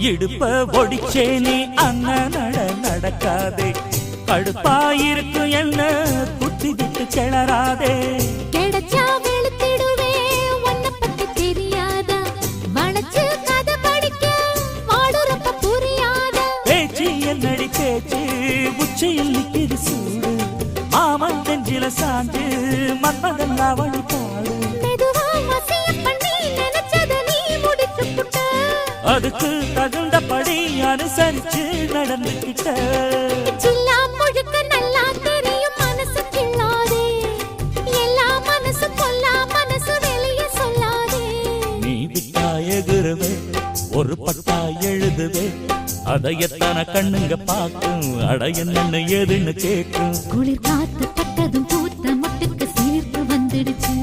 இடுப்ப ஒடிச்சே நீ அண்ண நடக்காதே கடுப்பாயிருக்கும் என்ன புத்தி விட்டு கிளறாதே கிடைச்சா வெளுத்திடுவே உன்னை பத்தி தெரியாதா வளைச்சு கதை படிக்க வாடுறப்ப புரியாதா பேச்சு என்னடி பேச்சு உச்சையில் நிற்கிது சூடு மாமன் நெஞ்சில சாஞ்சு மன்மதன் அவளி பாடு மெதுவா வசிய பண்ணி நினைச்சத நீ முடிச்சு புட்ட அதுக்கு தகுந்தபடி அனுசரிச்சு நடந்துகிட்ட சில்லா முழுக்க நல்லா தெரியும் மனசு கிள்ளாதே எல்லா மனசு கொல்லா மனசு வெளிய சொல்லாதே நீ விட்டா எகுருவே ஒரு பட்டா எழுதுவே அதை எத்தனை கண்ணுங்க பார்க்கும் அட என்னன்னு ஏதுன்னு கேட்கும் குளிர் காத்து பட்டதும் பூத்த மொட்டுக்கு சீர்த்து வந்துடுச்சு